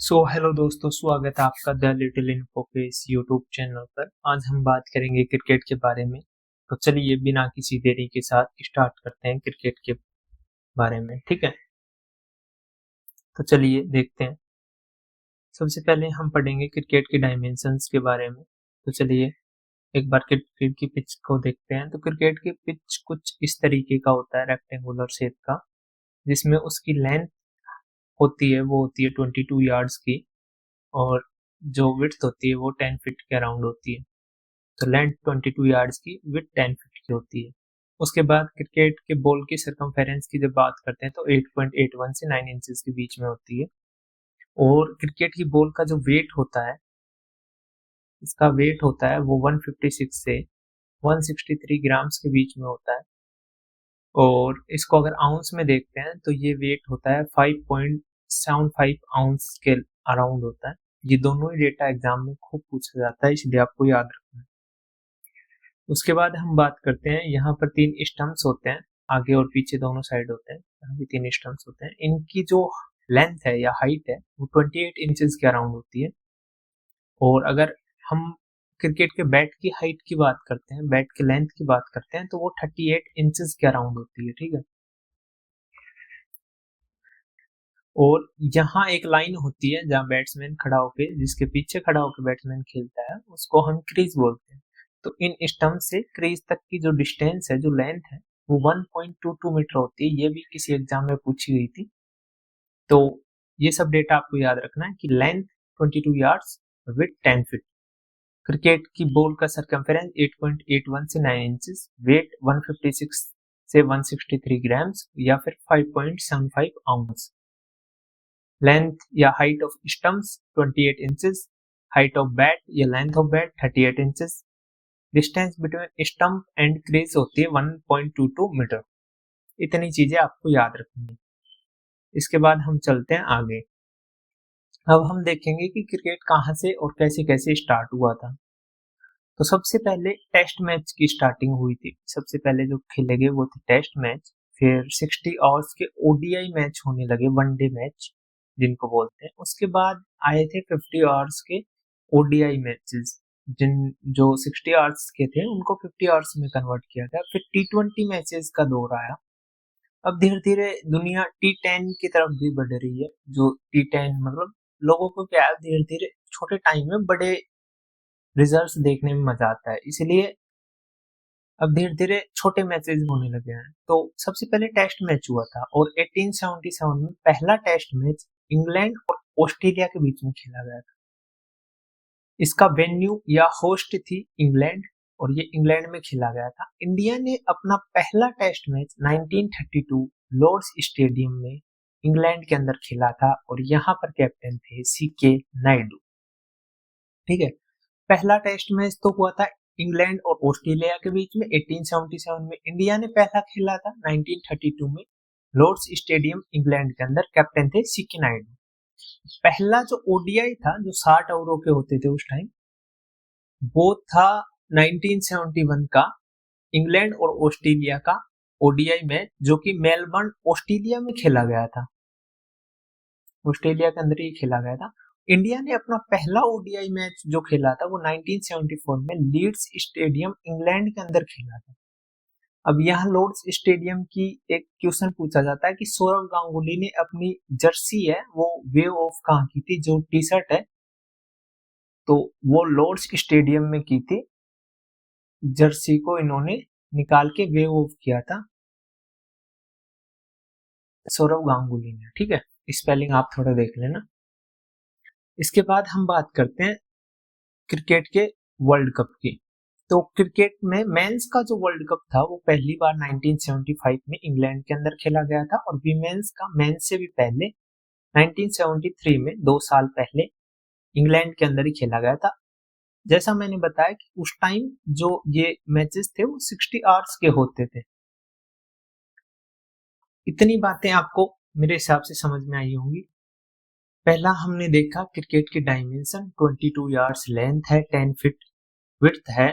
Hello दोस्तों, स्वागत है आपका द लिटिल इन्फो के इस यूट्यूब चैनल पर। आज हम बात करेंगे क्रिकेट के बारे में। तो चलिए बिना किसी देरी के साथ स्टार्ट करते हैं क्रिकेट के बारे में, ठीक है। तो चलिए देखते हैं। सबसे पहले हम पढ़ेंगे क्रिकेट के डायमेंशंस के बारे में। तो चलिए एक बार क्रिकेट की पिच को देखते हैं। तो क्रिकेट की पिच कुछ इस तरीके का होता है, रेक्टेंगुलर शेप का, जिसमें उसकी लेंथ होती है वो होती है 22 यार्ड्स की, और जो विड्थ होती है वो 10 फीट के अराउंड होती है। तो लेंथ 22 यार्ड्स की, विड्थ 10 फीट की होती है। उसके बाद क्रिकेट के बॉल की सरकमफेरेंस की जब बात करते हैं तो 8.81 से 9 इंचेस के बीच में होती है। और क्रिकेट की बॉल का जो वेट होता है, इसका वेट होता है वो 156 से 163 ग्राम्स के बीच में होता है। और इसको अगर आउंस में देखते हैं तो ये वेट होता है 5.75 आउंस के अराउंड होता है। ये दोनों ही डेटा एग्जाम में खूब पूछा जाता है, इसलिए आपको याद रखना है। उसके बाद हम बात करते हैं, यहाँ पर 3 स्टंप्स होते हैं, आगे और पीछे दोनों साइड होते हैं। यहाँ भी 3 स्टंप्स होते हैं। इनकी जो लेंथ है या हाइट है वो 28 इंचेस के अराउंड होती है। और अगर हम क्रिकेट के बैट की हाइट की बात करते हैं, बैट की लेंथ की बात करते हैं, तो वो 38 इंचेस के अराउंड होती है, ठीक है। और यहाँ एक लाइन होती है जहाँ बैट्समैन खड़ा होके, जिसके पीछे खड़ा होकर बैट्समैन खेलता है, उसको हम क्रीज बोलते हैं। तो इन स्टंप से क्रीज तक की जो डिस्टेंस है, जो लेंथ है, वो 1.22 मीटर होती है। ये भी किसी एग्जाम में पूछी गई थी। तो ये सब डेटा आपको याद रखना है कि length 22 yards, width 10 feet. Cricket की बॉल का सरकमफेरेंस 8.81 से 9 इंचेस, वेट 156 से 163 ग्राम्स या फिर 5.75 आउंस। लेंथ या height of stumps 28 inches, height of bat या length of bat 38 inches, distance between stump and crease होती है 1.22 मीटर। इतनी चीजें आपको याद रखनी है। इसके बाद हम चलते हैं आगे। अब हम देखेंगे कि क्रिकेट कहाँ से और कैसे कैसे स्टार्ट हुआ था। तो सबसे पहले टेस्ट मैच की स्टार्टिंग हुई थी। सबसे पहले जो खेले गए वो थे टेस्ट मैच। फिर 60 आवर्स के ओडीआई मैच होने लगे, वनडे मैच जिनको बोलते हैं। उसके बाद आए थे 50 आवर्स के ओडीआई मैचेस, जिन जो 60 आवर्स के थे उनको 50 आवर्स में कन्वर्ट किया गया। फिर T20 मैचेस का दौर आया। अब धीरे धीरे दुनिया T10 की तरफ भी बढ़ रही है। जो T10 मतलब लोगों को क्या है, धीरे धीरे छोटे टाइम में बड़े रिजल्ट्स देखने में मजा आता है, इसलिए अब धीरे धीरे छोटे मैचेस होने लगे हैं। तो सबसे पहले टेस्ट मैच हुआ था, और 1877 में पहला टेस्ट मैच इंग्लैंड और ऑस्ट्रेलिया के बीच में खेला गया था। इसका वेन्यू या होस्ट थी इंग्लैंड, और ये इंग्लैंड में खेला गया था। इंडिया ने अपना पहला टेस्ट मैच 1932 लॉर्ड्स स्टेडियम में इंग्लैंड के अंदर खेला था, और यहाँ पर कैप्टन थे CK नायडू, ठीक है। पहला टेस्ट मैच तो हुआ था इंग्लैंड और ऑस्ट्रेलिया के बीच में 1877 में। इंडिया ने पहला खेला था 1932 में लॉर्ड्स स्टेडियम इंग्लैंड के अंदर, कैप्टन थे CK नायडू। पहला जो ओडीआई था, जो 60 ओवरों के होते थे उस टाइम, वो था 1971 का इंग्लैंड और ऑस्ट्रेलिया का ओडीआई मैच, जो कि मेलबर्न ऑस्ट्रेलिया में खेला गया था। ऑस्ट्रेलिया के अंदर ही खेला गया था। इंडिया ने अपना पहला ओडीआई मैच जो खेला था वो 1974 में लीड्स स्टेडियम इंग्लैंड के अंदर खेला था। अब यहाँ लॉर्ड्स स्टेडियम की एक क्वेश्चन पूछा जाता है कि सौरव गांगुली ने अपनी जर्सी है वो वेव ऑफ कहाँ की थी, जो टी शर्ट है, तो वो लॉर्ड्स स्टेडियम में की थी। जर्सी को इन्होंने निकाल के वेव ऑफ किया था सौरव गांगुली ने, ठीक है। स्पेलिंग आप थोड़ा देख लेना। इसके बाद हम बात करते हैं क्रिकेट के वर्ल्ड कप की। तो क्रिकेट में मेंस का जो वर्ल्ड कप था वो पहली बार 1975 में इंग्लैंड के अंदर खेला गया था, और विमेंस का मेंस से भी पहले 1973 में 2 साल पहले इंग्लैंड के अंदर ही खेला गया था। जैसा मैंने बताया कि उस टाइम जो ये मैचेस थे वो 60 आवर्स के होते थे। इतनी बातें आपको मेरे हिसाब से समझ में आई होंगी। पहला हमने देखा क्रिकेट की डायमेंशन 22 यार्ड्स लेंथ है, 10 फीट विड्थ है,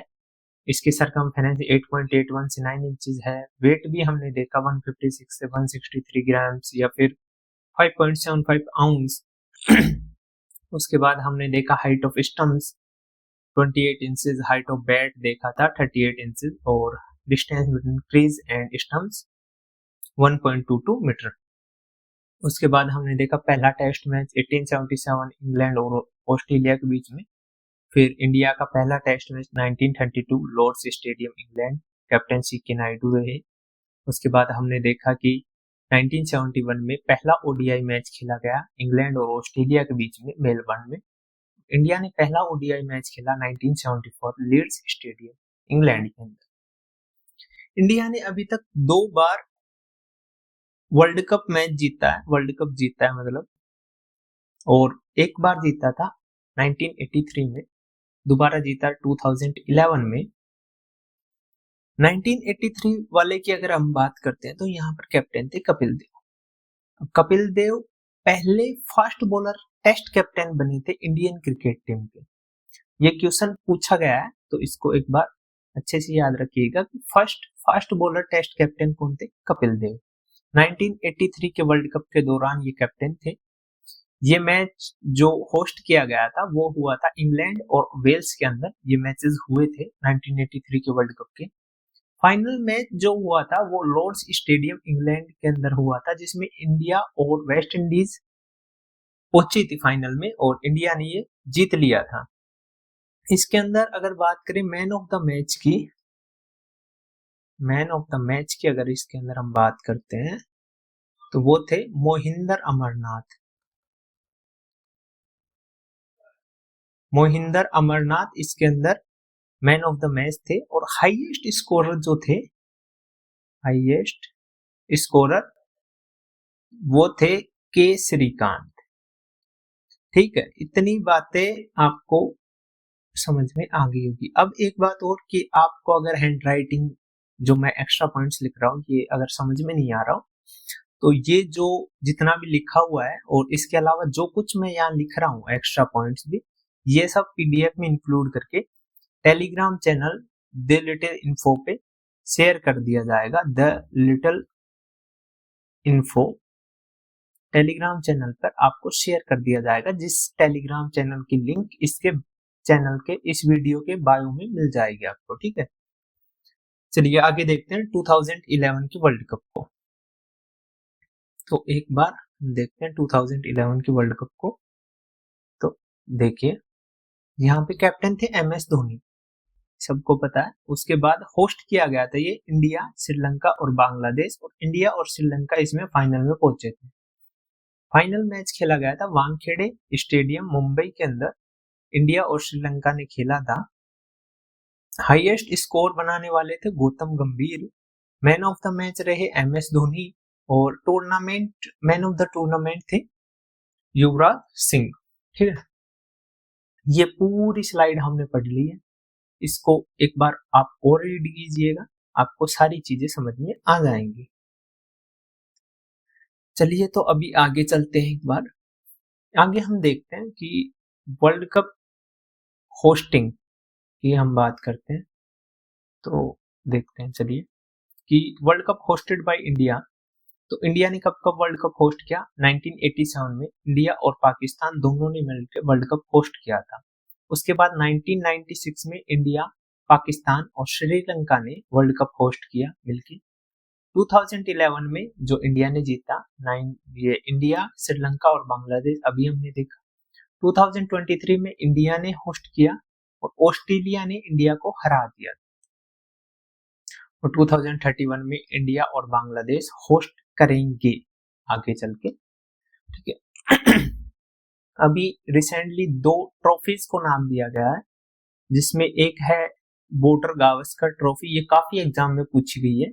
इसकी सरकमफेरेंस 8.81 से 9 इंचेस है। वेट भी हमने देखा 156 से 163 ग्राम्स या फिर 5.75 आउंस। उसके बाद हमने देखा height of stumps 28 inches, height of bat देखा था 38 इंचेस और distance between crease and stumps 1.22 metre. उसके बाद हमने देखा पहला टेस्ट मैच 1877 इंग्लैंड और ऑस्ट्रेलिया के बीच में। फिर इंडिया का पहला test match 1932 Lord's stadium England, captain CK Naidu रहे। उसके बाद हमने देखा कि 1971 में पहला ओडीआई मैच खेला गया इंग्लैंड और ऑस्ट्रेलिया के बीच में मेलबर्न में। इंडिया ने पहला ओडीआई मैच खेला 1974 लीड्स स्टेडियम इंग्लैंड के अंदर। इंडिया ने अभी तक 2 बार वर्ल्ड कप मैच जीता है, वर्ल्ड कप जीता है मतलब, और एक बार जीता था 1983 में, दोबारा जीता 2011 में। 1983 वाले की अगर हम बात करते हैं तो यहाँ पर कैप्टन थे कपिल देव। कपिल देव पहले फास्ट बॉलर टेस्ट कैप्टन बने थे इंडियन क्रिकेट टीम के। ये क्वेश्चन पूछा गया है तो इसको एक बार अच्छे से याद रखिएगा कि first fast bowler test captain कौन थे? कपिल देव। 1983 के वर्ल्ड कप के दौरान ये कैप्टन थे। ये मैच जो होस्ट किया गया था वो हुआ था इंग्लैंड और वेल्स के अंदर, ये मैचेस हुए थे 1983 के वर्ल्ड कप के। फाइनल मैच जो हुआ था वो लॉर्ड्स स्टेडियम इंग्लैंड के अंदर हुआ था, जिसमें इंडिया और वेस्ट इंडीज पहुंची थी फाइनल में और इंडिया ने ये जीत लिया था। इसके अंदर अगर बात करें मैन ऑफ द मैच की, मैन ऑफ द मैच की अगर इसके अंदर हम बात करते हैं तो वो थे मोहिंदर अमरनाथ। मोहिंदर अमरनाथ इसके अंदर मैन ऑफ द मैच थे। और हाईएस्ट स्कोरर जो थे, हाईएस्ट स्कोरर वो थे के श्रीकांत। ठीक है, इतनी बातें आपको समझ में आ गई होगी। अब एक बात और कि आपको अगर हैंड राइटिंग जो मैं एक्स्ट्रा पॉइंट्स लिख रहा हूँ ये अगर समझ में नहीं आ रहा हो तो ये जो जितना भी लिखा हुआ है और इसके अलावा जो कुछ मैं यहाँ लिख रहा हूँ एक्स्ट्रा पॉइंट्स भी, ये सब पीडीएफ में इंक्लूड करके Telegram channel the little info पे शेयर कर दिया जाएगा। The little info Telegram channel पर आपको शेयर कर दिया जाएगा, जिस टेलीग्राम चैनल की लिंक इसके चैनल के इस वीडियो के बायो में मिल जाएगी आपको। ठीक है, चलिए आगे देखते हैं 2011 के वर्ल्ड कप को। तो एक बार देखते हैं 2011 के वर्ल्ड कप को। तो देखिए यहाँ पे कैप्टन थे एमएस धोनी, सबको पता है। उसके बाद होस्ट किया गया था ये इंडिया, श्रीलंका और बांग्लादेश, और इंडिया और श्रीलंका इसमें फाइनल में पहुंचे थे। फाइनल मैच खेला गया था वानखेड़े स्टेडियम मुंबई के अंदर, इंडिया और श्रीलंका ने खेला था। हाईएस्ट स्कोर बनाने वाले थे गौतम गंभीर। मैन ऑफ द मैच रहे एमएस धोनी और tournament man of the tournament थे युवराज सिंह। ठीक है, ये पूरी स्लाइड हमने पढ़ ली है, इसको एक बार आप और रीड कीजिएगा, आपको सारी चीजें समझ में आ जाएंगी। चलिए तो अभी आगे चलते हैं। एक बार आगे हम देखते हैं कि वर्ल्ड कप होस्टिंग की हम बात करते हैं। तो देखते हैं चलिए कि world cup hosted by India. तो इंडिया ने कब कब वर्ल्ड कप होस्ट किया? 1987 में इंडिया और पाकिस्तान दोनों ने मिलकर वर्ल्ड कप होस्ट किया था। उसके बाद 1996 में इंडिया, पाकिस्तान और श्रीलंका ने वर्ल्ड कप होस्ट किया मिलकर। 2011 में जो इंडिया ने जीता, ये इंडिया, श्रीलंका और बांग्लादेश अभी हमने देखा। 2023 में इंडिया ने होस्ट किया और ऑस्ट्रेलिया ने इंडिया को हरा दिया। और 2031 में इंडिया और बांग्लादेश होस्ट करेंगे आगे चल के। ठीक है, अभी रिसेंटली 2 ट्रॉफीज को नाम दिया गया है, जिसमें एक है बॉर्डर गावस्कर ट्रॉफी। ये काफी एग्जाम में पूछी गई है,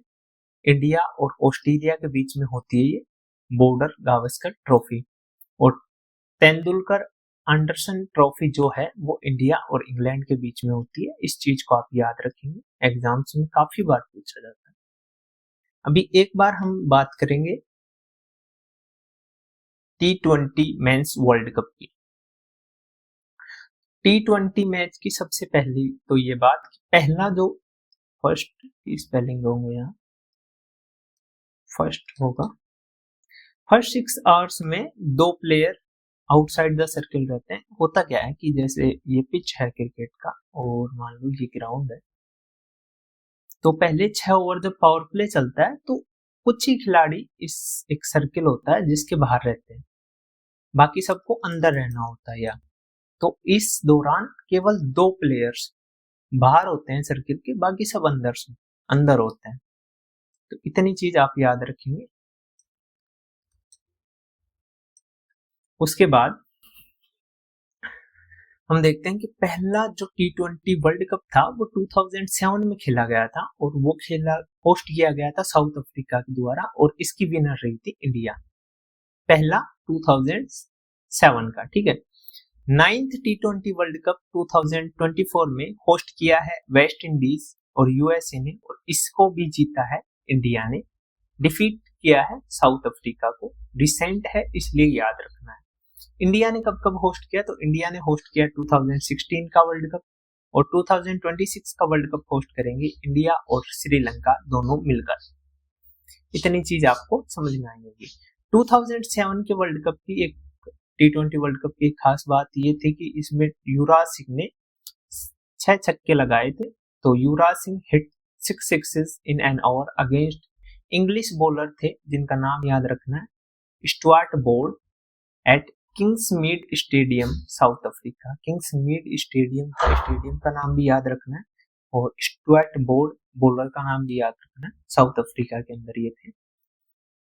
इंडिया और ऑस्ट्रेलिया के बीच में होती है ये बॉर्डर गावस्कर ट्रॉफी। और तेंदुलकर एंडरसन ट्रॉफी जो है वो इंडिया और इंग्लैंड के बीच में होती है। इस चीज को आप याद रखेंगे, एग्जाम्स में काफी बार पूछा जाता है। अभी एक बार हम बात करेंगे T20 मेंस वर्ल्ड कप की। T20 मैच की सबसे पहली तो ये बात, पहला जो फर्स्ट की स्पेलिंग होंगे यहाँ, फर्स्ट होगा। फर्स्ट 6 आवर्स में 2 प्लेयर आउटसाइड द सर्किल रहते हैं। होता क्या है कि जैसे ये पिच है क्रिकेट का और मान लो ये ग्राउंड है, तो पहले 6 ओवर जब पावर प्ले चलता है तो कुछ ही खिलाड़ी इस एक सर्किल होता है जिसके बाहर रहते हैं, बाकी सबको अंदर रहना होता है। या तो इस दौरान केवल 2 प्लेयर्स बाहर होते हैं सर्किल के, बाकी सब अंदर होते हैं। तो इतनी चीज आप याद रखेंगे। उसके बाद हम देखते हैं कि पहला जो T20 वर्ल्ड कप था वो 2007 में खेला गया था और वो खेला होस्ट किया गया था साउथ अफ्रीका के द्वारा और इसकी विनर रही थी इंडिया। पहला 2007 का, ठीक है। 9th T20 वर्ल्ड कप 2024 में होस्ट किया है वेस्ट इंडीज और यूएसए ने और इसको भी जीता है इंडिया ने। डिफीट किया है साउथ अफ्रीका को। रिसेंट है इसलिए याद रखना है। इंडिया ने कब कब होस्ट किया, तो इंडिया ने होस्ट किया 2016 का वर्ल्ड कप और 2026 का वर्ल्ड कप होस्ट करेंगे इंडिया और श्रीलंका दोनों मिलकर। इतनी चीज आपको समझ में आएगी। 2007 के वर्ल्ड कप की एक T20 वर्ल्ड कप की खास बात ये थी कि इसमें युवराज सिंह ने 6 छक्के लगाए थे। तो Yuvraj Singh hit 6 sixes in an over against English bowler थे जिनका नाम याद रखना है, Stuart Board at Kingsmead stadium South Africa. Kingsmead stadium का नाम भी याद रखना है और स्टुअर्ट बोर्ड बॉलर का नाम भी याद रखना है। साउथ अफ्रीका के अंदर ये थे।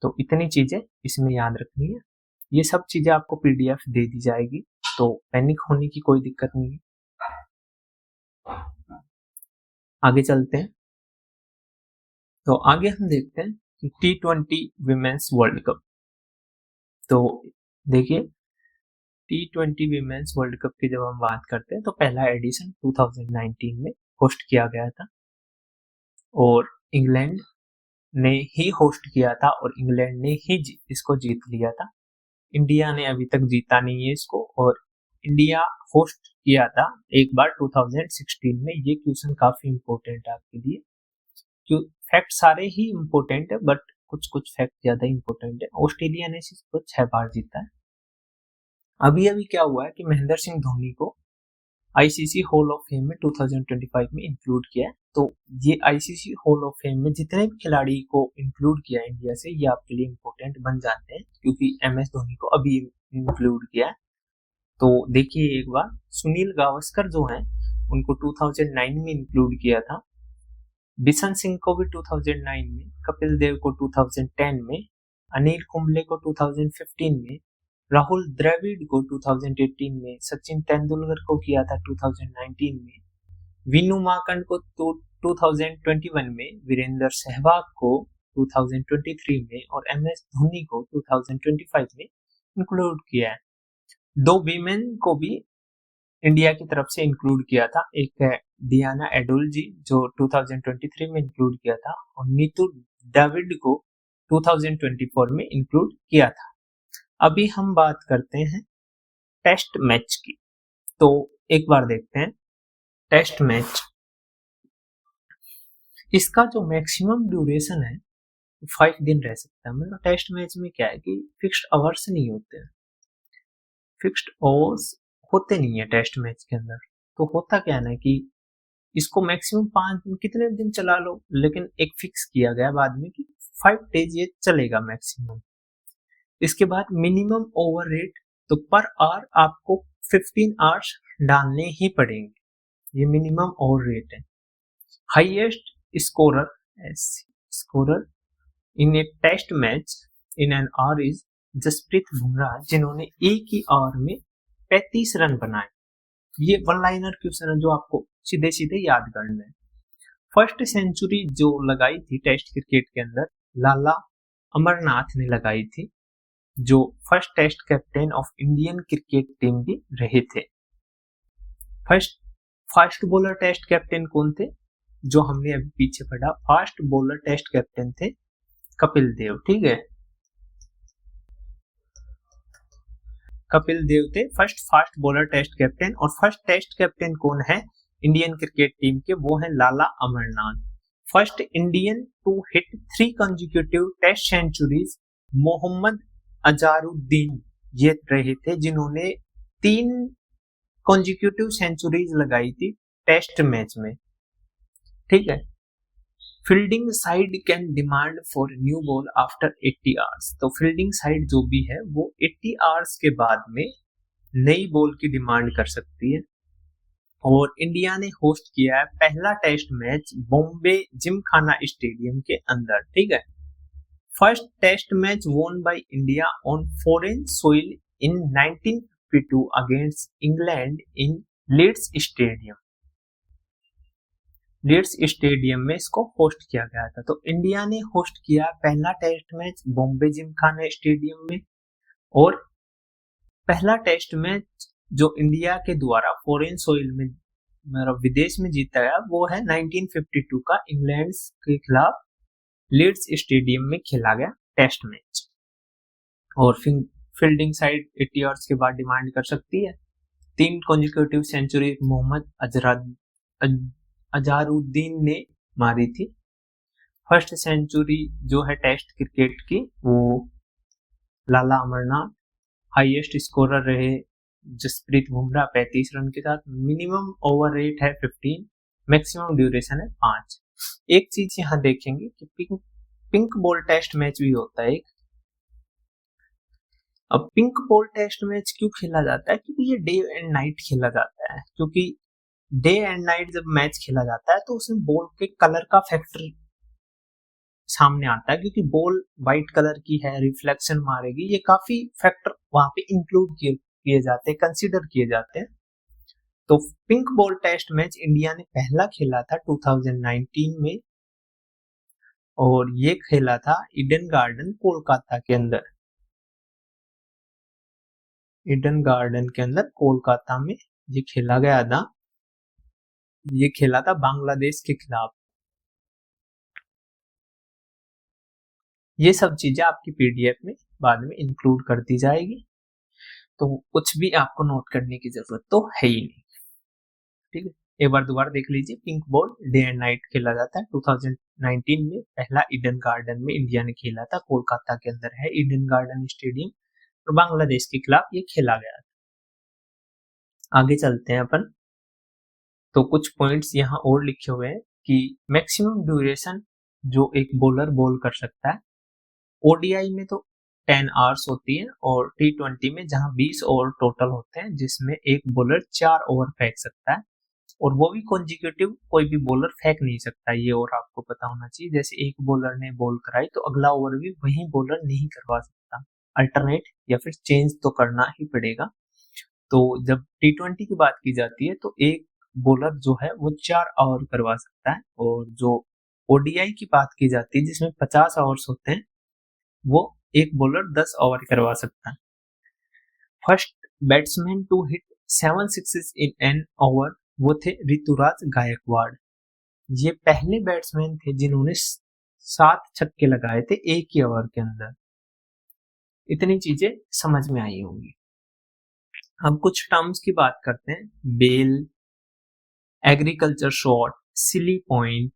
तो इतनी चीजें इसमें याद रखनी है। ये सब चीजें आपको पीडीएफ दे दी जाएगी, तो पैनिक होने की कोई दिक्कत नहीं है। आगे चलते हैं। तो आगे हम देखते हैं कि T20 विमेंस वर्ल्ड कप। तो देखिए T20 विमेंस वर्ल्ड कप की जब हम बात करते हैं तो पहला एडिशन 2019 में होस्ट किया गया था और इंग्लैंड ने ही होस्ट किया था और इंग्लैंड ने ही इसको जीत लिया था। इंडिया ने अभी तक जीता नहीं है इसको और इंडिया होस्ट किया था एक बार 2016 में। ये क्वेश्चन काफी इंपॉर्टेंट है आपके लिए, क्यों फैक्ट सारे ही इंपॉर्टेंट है बट कुछ कुछ फैक्ट ज्यादा इंपॉर्टेंट है। ऑस्ट्रेलिया ने इसको 6 बार जीता है। अभी क्या हुआ है कि महेंद्र सिंह धोनी को आईसीसी हॉल ऑफ फेम में 2025 में इंक्लूड किया है। तो ये आईसीसी हॉल ऑफ फेम में जितने भी खिलाड़ी को इंक्लूड किया इंडिया से, ये आपके लिए इंपॉर्टेंट बन जाते हैं क्योंकि एमएस धोनी को अभी इंक्लूड किया है। तो देखिए एक बार, सुनील गावस्कर जो हैं उनको 2009 में इंक्लूड किया था, बिशन सिंह को भी 2009 में, कपिल देव को 2010 में, अनिल कुंबले को 2015 में, राहुल द्रविड़ को 2018 में, सचिन तेंदुलकर को किया था 2019 में, विनू माकंड को 2021 में, वीरेंद्र सहवाग को 2023 में और एमएस धोनी को 2025 में इंक्लूड किया है। 2 वीमेन को भी इंडिया की तरफ से इंक्लूड किया था। एक है डियाना एडुलजी जो 2023 में इंक्लूड किया था और नीतू डेविड को 2024 में इंक्लूड किया था। अभी हम बात करते हैं टेस्ट मैच की। तो एक बार देखते हैं टेस्ट मैच। इसका जो मैक्सिमम ड्यूरेशन है 5 दिन रह सकता है। मतलब टेस्ट मैच में क्या है कि फिक्स्ड आवर्स नहीं होते हैं, फिक्स्ड आवर्स होते नहीं है टेस्ट मैच के अंदर। तो होता क्या है ना कि इसको मैक्सिमम 5 दिन, कितने दिन चला लो, लेकिन एक फिक्स किया गया बाद में कि 5 डेज ये चलेगा मैक्सिमम। इसके बाद मिनिमम ओवर रेट, तो पर आवर आपको 15 आवर्स डालने ही पड़ेंगे, ये मिनिमम ओवर रेट है। Highest scorer in a test match in an hour is Jasprit Bumrah, जिन्होंने एक ही आवर में 35 रन बनाए। ये वन लाइनर क्वेश्चन है जो आपको सीधे सीधे याद करना है। फर्स्ट सेंचुरी जो लगाई थी टेस्ट क्रिकेट के अंदर लाला अमरनाथ ने लगाई थी, जो first test captain of Indian cricket team भी रहे थे। फास्ट बॉलर टेस्ट कैप्टन कौन थे, जो हमने अभी पीछे पढ़ा, फास्ट बॉलर टेस्ट कैप्टन थे कपिल देव। ठीक है, कपिल देव थे first fast bowler test captain. और फर्स्ट टेस्ट कैप्टन कौन है इंडियन क्रिकेट टीम के, वो है Lala Amarnath. First Indian to hit 3 consecutive test centuries Mohammad Azharuddin ये रहे थे जिन्होंने 3 कॉन्जिक्यूटिव सेंचुरीज लगाई थी टेस्ट मैच में, ठीक है। Fielding side can demand for new ball after 80 hours. तो फील्डिंग साइड जो भी है वो 80 आवर्स के बाद में नई बॉल की डिमांड कर सकती है। और इंडिया ने होस्ट किया है पहला test match Bombay Gymkhana stadium के अंदर, ठीक है। First test match won by India on foreign soil इन 1952 against England in Leeds stadium. Leeds stadium में इसको होस्ट किया गया था। तो इंडिया ने होस्ट किया पहला test match Bombay Gymkhana stadium में, और पहला टेस्ट मैच जो इंडिया के द्वारा फॉरेन सोइल में मतलब विदेश में जीता गया वो है 1952 का इंग्लैंड के खिलाफ लीड्स स्टेडियम में खेला गया टेस्ट मैच। और फील्डिंग साइड 80 आवर्स के बाद डिमांड कर सकती है। 3 कॉन्जिक्यूटिव सेंचुरी मोहम्मद अजहरुद्दीन ने मारी थी। फर्स्ट सेंचुरी जो है टेस्ट क्रिकेट की वो लाला अमरनाथ। हाईएस्ट स्कोरर रहे जसप्रीत बुमराह 35 रन के साथ। मिनिमम ओवर रेट है 15, मैक्सिमम ड्यूरेशन है 5। एक चीज यहाँ देखेंगे कि पिंक बॉल टेस्ट मैच भी होता है एक। अब पिंक बॉल टेस्ट मैच क्यों खेला जाता है? क्योंकि ये डे एंड नाइट खेला जाता है। क्योंकि डे एंड नाइट जब मैच खेला जाता है तो उसमें बॉल के कलर का फैक्टर सामने आता है, क्योंकि बॉल व्हाइट कलर की है, रिफ्लेक्शन मारेगी, ये काफी फैक्टर वहां पे इंक्लूड किए जाते हैं, कंसीडर किए जाते हैं। तो pink ball test match India ने पहला खेला था 2019 में, और ये खेला था ईडन गार्डन कोलकाता के अंदर। ईडन गार्डन के अंदर कोलकाता में ये खेला गया था। ये खेला था बांग्लादेश के खिलाफ। ये सब चीजें आपकी पीडीएफ में बाद में इंक्लूड कर दी जाएगी, तो कुछ भी आपको नोट करने की जरूरत तो है ही नहीं, ठीक है। एक बार दोबारा देख लीजिए, pink ball day and night खेला जाता है। 2019 में पहला ईडन गार्डन में इंडिया ने खेला था, कोलकाता के अंदर है ईडन गार्डन स्टेडियम, और बांग्लादेश के खिलाफ ये खेला गया था। आगे चलते हैं अपन। तो कुछ पॉइंट्स यहाँ और लिखे हुए हैं कि मैक्सिमम ड्यूरेशन जो एक बॉलर बॉल कर सकता है, ओडीआई में तो 10 आवर्स होती है, और T20 में जहां 20 ओवर टोटल होते हैं जिसमें एक बॉलर 4 ओवर फेंक सकता है, और वो भी कॉन्जिक्यूटिव कोई भी बॉलर फेंक नहीं सकता, ये और आपको पता होना चाहिए। जैसे एक बॉलर ने बॉल कराई तो अगला ओवर भी वही बॉलर नहीं करवा सकता, अल्टरनेट या फिर चेंज तो करना ही पड़ेगा। तो जब T20 की बात की जाती है तो एक बॉलर जो है वो 4 ओवर करवा सकता है, और जो ओडीआई की बात की जाती है जिसमें 50 ओवर्स होते हैं वो एक बॉलर 10 ओवर करवा सकता है। First batsman to hit 7 sixes in an over वो थे ऋतुराज गायकवाड़। ये पहले बैट्समैन थे जिन्होंने 7 छक्के लगाए थे एक ही ओवर के अंदर। इतनी चीजें समझ में आई होंगी। अब कुछ टर्म्स की बात करते हैं। Bail, agriculture shot, silly point,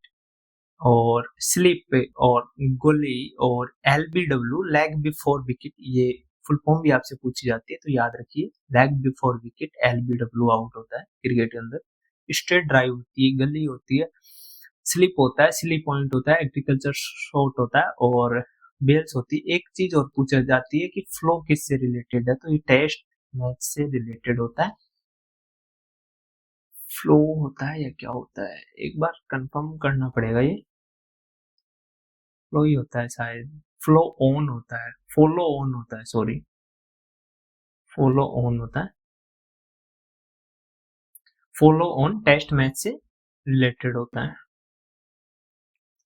और स्लिप, और गोली, और एलबीडब्ल्यू लैग बिफोर विकेट। ये फुल फॉर्म भी आपसे पूछी जाती है तो याद रखिए, leg before wicket LBW out होता है क्रिकेट के अंदर। स्ट्रेट ड्राइव होती है, गली होती है, स्लिप होता है, स्लिप पॉइंट होता है, एग्रीकल्चर शॉट होता है, और बेल्स होती है। एक चीज और पूछा जाती है कि फ्लो किससे रिलेटेड है, तो ये टेस्ट मैच से रिलेटेड होता है। फ्लो होता है या क्या होता है, एक बार कंफर्म करना पड़ेगा। ये फ्लो ही होता है शायद, फ्लो ऑन होता है, फॉलो ऑन होता है, सॉरी, फॉलो ऑन होता है। फॉलो ऑन टेस्ट मैच से रिलेटेड होता है।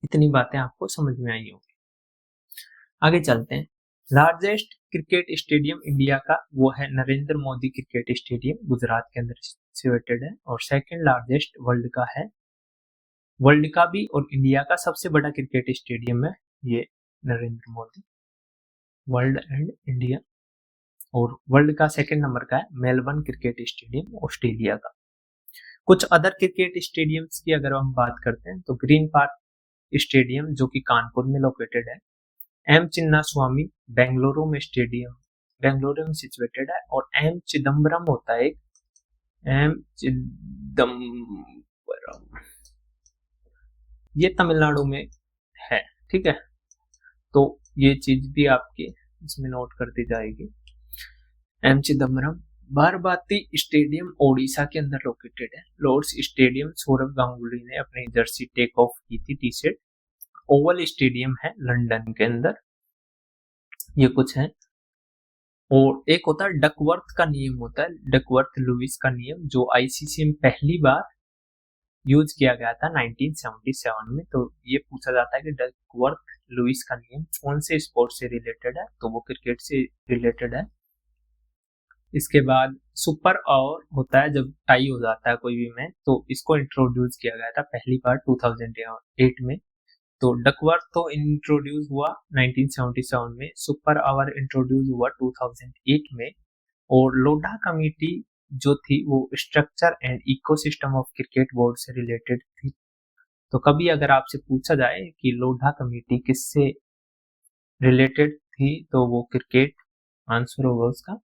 इतनी बातें आपको समझ में आई होंगी। आगे चलते हैं। लार्जेस्ट क्रिकेट स्टेडियम इंडिया का वो है नरेंद्र मोदी क्रिकेट स्टेडियम, गुजरात के अंदर सिचुएटेड है, और सेकंड लार्जेस्ट वर्ल्ड का है। वर्ल्ड का भी और इंडिया का सबसे बड़ा क्रिकेट स्टेडियम है ये Narendra Modi, world and India. और वर्ल्ड का सेकंड नंबर का है मेलबर्न क्रिकेट स्टेडियम, ऑस्ट्रेलिया का। कुछ अदर क्रिकेट स्टेडियम्स की अगर हम बात करते हैं तो ग्रीन पार्क स्टेडियम जो कि कानपुर में लोकेटेड है, एम चिन्ना स्वामी बेंगलुरु में स्टेडियम, बेंगलुरु में सिचुएटेड है। और एम चिदम्बरम होता है एक, एम चिदम्बरम, ये तमिलनाडु में है। ठीक है, तो ये चीज भी आपके इसमें नोट कर दी जाएगी। एम चिदम्बरम। बारबाती स्टेडियम ओडिशा के अंदर लोकेटेड है। लॉर्ड्स स्टेडियम सौरव गांगुली ने अपनी जर्सी टेक ऑफ की थी, टी शर्ट। ओवल स्टेडियम है लंदन के अंदर। ये कुछ है। और एक होता है डकवर्थ का नियम, होता है डकवर्थ लुइस का नियम, जो आईसीसी में पहली बार यूज किया गया था 1977 में। तो ये पूछा जाता है कि डकवर्थ लुइस का नियम कौन से स्पोर्ट से रिलेटेड है, तो वो क्रिकेट से रिलेटेड है। इसके बाद सुपर ओवर होता है जब टाई हो जाता है कोई भी मैच, तो इसको इंट्रोड्यूस किया गया था पहली बार 2008 में। तो डकवर्थ तो इंट्रोड्यूस हुआ 1977 में, सुपर ओवर इंट्रोड्यूस हुआ 2008 में। और लोढ़ा कमेटी जो थी वो structure and ecosystem of cricket board से रिलेटेड थी। तो कभी अगर आपसे पूछा जाए कि लोढ़ा कमेटी किससे रिलेटेड थी, तो वो क्रिकेट आंसर होगा उसका।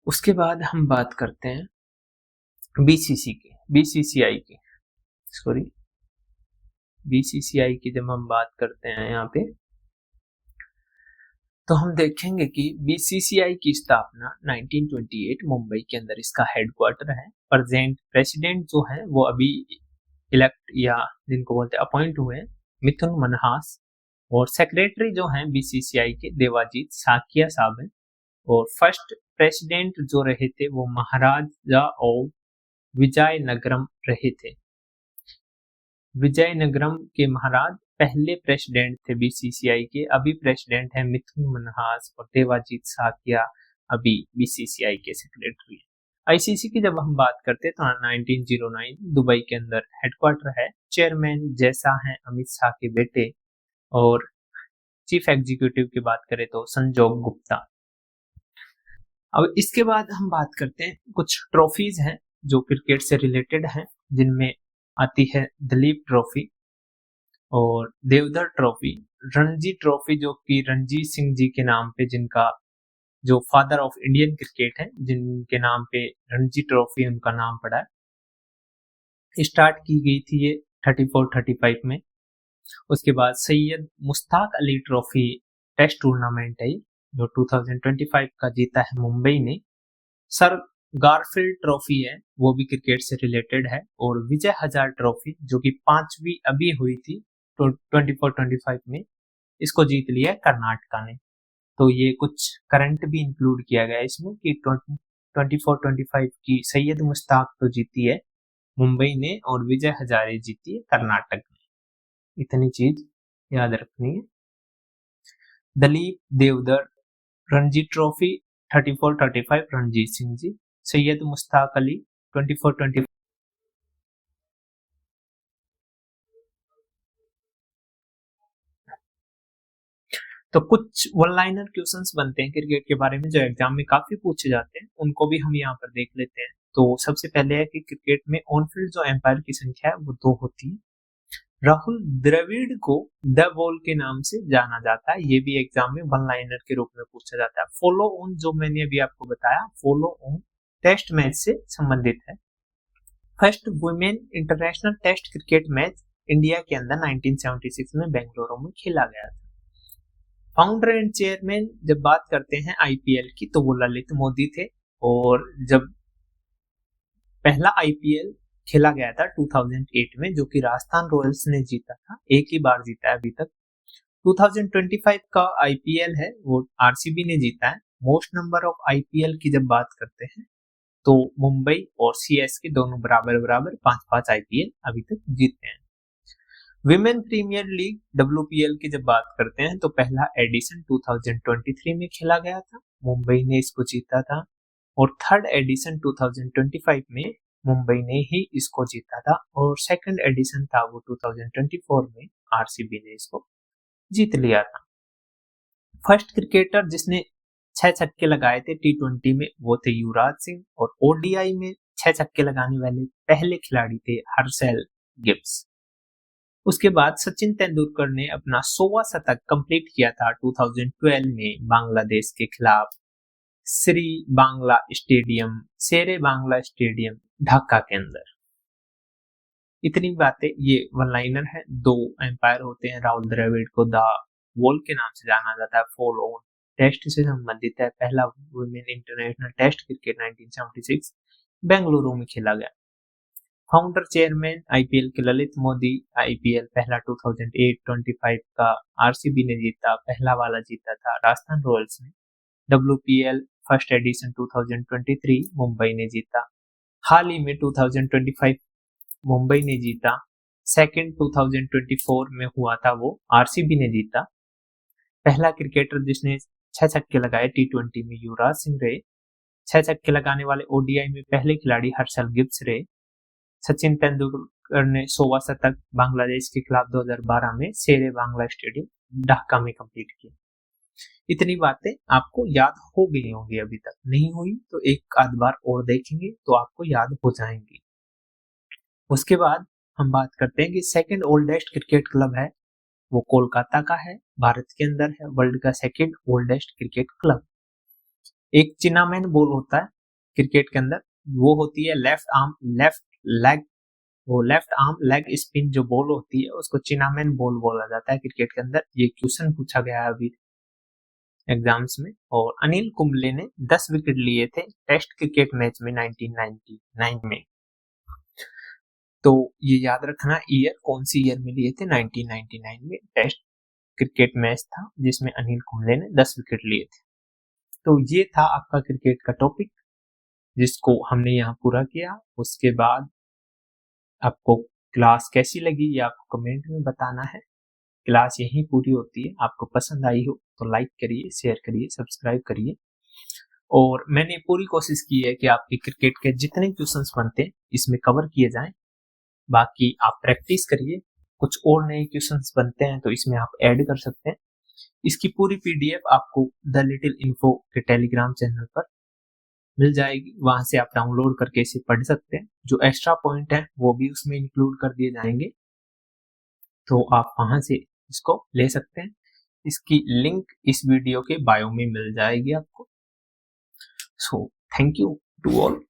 उसके बाद हम बात करते हैं बीसीसीआई की जब हम बात करते हैं यहाँ पे, तो हम देखेंगे कि बीसीसीआई की स्थापना 1928 मुंबई के अंदर इसका हेडक्वार्टर है। प्रेजेंट प्रेसिडेंट जो है वो अभी इलेक्ट या जिनको बोलते हैं अपॉइंट हुए मिथुन मनहास। और सेक्रेटरी जो हैं बीसीसीआई के देवाजीत साकिया साहब हैं। और फर्स्ट प्रेसिडेंट जो रहे थे वो महाराजा ऑफ विजयनगरम रहे थे। विजयनगरम के महाराज पहले प्रेसिडेंट थे बीसीसीआई के। अभी प्रेसिडेंट है मिथुन मनहास और देवाजीत साकिया अभी बीसीसीआई के सेक्रेटरी है। आईसीसी की जब हम बात करते हैं तो 1909 दुबई के अंदर हेडक्वार्टर है। चेयरमैन जैसा है अमित शाह के बेटे। और चीफ एग्जीक्यूटिव की बात करें तो संजोग गुप्ता। अब इसके बाद हम बात करते हैं कुछ ट्रॉफीज हैं जो क्रिकेट से रिलेटेड हैं, जिनमें आती है दलीप ट्रॉफी और देवधर ट्रॉफी, रणजी ट्रॉफी जो कि रणजीत सिंह जी के नाम पे, जिनका जो फादर ऑफ इंडियन क्रिकेट है, जिनके नाम पे रणजी ट्रॉफी उनका नाम पड़ा है। स्टार्ट की गई थी ये 34-35 में। उसके बाद Syed Mushtaq Ali trophy test tournament है जो 2025 का जीता है मुंबई ने। सर गारफील्ड ट्रॉफी है वो भी क्रिकेट से रिलेटेड है। और विजय हजार ट्रॉफी जो कि 5वीं अभी हुई थी 24-25 में, इसको जीत लिया कर्नाटका ने। तो ये कुछ करंट भी इंक्लूड किया गया है इसमें कि 24-25 की सैयद मुश्ताक तो जीती है मुंबई ने और विजय हजारे जीती है कर्नाटक ने। इतनी चीज याद रखनी है। दलीप देवधर रणजी ट्रॉफी 34-35 रणजीत सिंह जी, सैयद मुश्ताक अली 24-25। तो कुछ वन लाइनर क्वेश्चंस बनते हैं क्रिकेट के बारे में जो एग्जाम में काफी पूछे जाते हैं, उनको भी हम यहाँ पर देख लेते हैं। तो सबसे पहले है कि क्रिकेट में ऑन फील्ड जो एम्पायर की संख्या है वो 2 होती है। राहुल द्रविड़ को द बॉल के नाम से जाना जाता है, ये भी एग्जाम में वन लाइनर के रूप में पूछा जाता है। फॉलो ऑन जो मैंने अभी आपको बताया, फॉलो ऑन टेस्ट मैच से संबंधित है। First women international test cricket match India के अंदर 1976 में बेंगलुरु में खेला गया था। फाउंडर एंड चेयरमैन जब बात करते हैं आईपीएल की तो वो ललित मोदी थे। और जब पहला आईपीएल खेला गया था 2008 में, जो कि राजस्थान रॉयल्स ने जीता था, एक ही बार जीता है अभी तक। 2025 का आईपीएल है वो आरसीबी ने जीता है। मोस्ट नंबर ऑफ आईपीएल की जब बात करते हैं तो मुंबई और सीएसके दोनों बराबर बराबर 5-5 आईपीएल अभी तक जीते हैं। विमेन प्रीमियर लीग डब्ल्यूपीएल की जब बात करते हैं तो पहला एडिशन 2023 में खेला गया था, मुंबई ने इसको जीता था। और थर्ड एडिशन 2025 में मुंबई ने ही इसको जीता था। और सेकंड एडिशन था वो 2024 में, आरसीबी ने इसको जीत लिया था। फर्स्ट क्रिकेटर जिसने 6 छक्के लगाए थे टी20 में वो थे युवराज सिंह। और ओडीआई में 6 छक्के लगाने वाले पहले खिलाड़ी थे हर्षल गिब्स। उसके बाद सचिन तेंदुलकर ने अपना 100वां शतक कंप्लीट किया था 2012 में बांग्लादेश के खिलाफ श्री बांग्ला स्टेडियम, शेरे बांग्ला स्टेडियम, ढाका के अंदर। इतनी बातें, ये वन लाइनर है। 2 एम्पायर होते हैं। राहुल द्रविड़ को द वॉल के नाम से जाना जाता है। फॉलो टेस्ट से संबंधित है। पहला women international test cricket 1976 Bengaluru में खेला गया। फाउंडर चेयरमैन आईपीएल के ललित मोदी। आईपीएल पहला 2008-25 का आरसीबी ने जीता, पहला वाला जीता था राजस्थान रॉयल्स ने। डब्ल्यूपीएल फर्स्ट एडिशन 2023 मुंबई ने जीता। हाल ही में 2025 मुंबई ने जीता। सेकंड 2024 में हुआ था, वो आरसीबी ने जीता। पहला क्रिकेटर जिसने 6 छक्के लगाए टी20 में युवराज सिंह रहे। 6 छक्के लगाने वाले ओडीआई में पहले खिलाड़ी हर्षल गिब्स रहे। सचिन तेंदुलकर ने 100वां शतक बांग्लादेश के खिलाफ 2012 में शेरे बांग्ला स्टेडियम ढाका में कंप्लीट किया। इतनी बातें आपको याद हो गई होंगी। अभी तक नहीं हुई तो एक आध बार और देखेंगे तो आपको याद हो जाएंगी। उसके बाद हम बात करते हैं कि सेकंड ओल्डेस्ट क्रिकेट क्लब है, वो कोलकाता का है, भारत के अंदर है, वर्ल्ड का सेकंड ओल्डेस्ट क्रिकेट क्लब। एक चिनामैन बॉल होता है क्रिकेट के अंदर, वो होती है लेफ्ट आर्म लेग स्पिन जो बॉल होती है उसको चिनामैन बॉल बोला जाता है क्रिकेट के अंदर। ये क्वेश्चन पूछा गया है अभी एग्जाम्स में। और अनिल कुंबले ने 10 विकेट लिए थे टेस्ट क्रिकेट मैच में 1999 में। तो ये याद रखना ईयर, कौन सी ईयर में लिए थे। 1999 में टेस्ट क्रिकेट मैच था जिसमें अनिल कुंबले ने 10 विकेट लिए थे। तो ये था आपका क्रिकेट का टॉपिक जिसको हमने यहाँ पूरा किया। उसके बाद आपको क्लास कैसी लगी ये आपको कमेंट में बताना है। क्लास यहीं पूरी होती है। आपको पसंद आई हो तो लाइक करिए, शेयर करिए, सब्सक्राइब करिए। और मैंने पूरी कोशिश की है कि आपके क्रिकेट के जितने क्वेश्चंस बनते हैं इसमें कवर किए जाएं। बाकी आप प्रैक्टिस करिए, कुछ और नए क्वेश्चंस बनते हैं तो इसमें आप ऐड कर सकते हैं। इसकी पूरी पीडीएफ आपको द लिटिल इन्फो के टेलीग्राम चैनल पर मिल जाएगी। वहां से आप डाउनलोड करके इसे पढ़ सकते हैं। जो एक्स्ट्रा पॉइंट है वो भी उसमें इंक्लूड कर दिए जाएंगे, तो आप वहां से इसको ले सकते हैं। इसकी लिंक इस वीडियो के बायो में मिल जाएगी आपको। So thank you to all.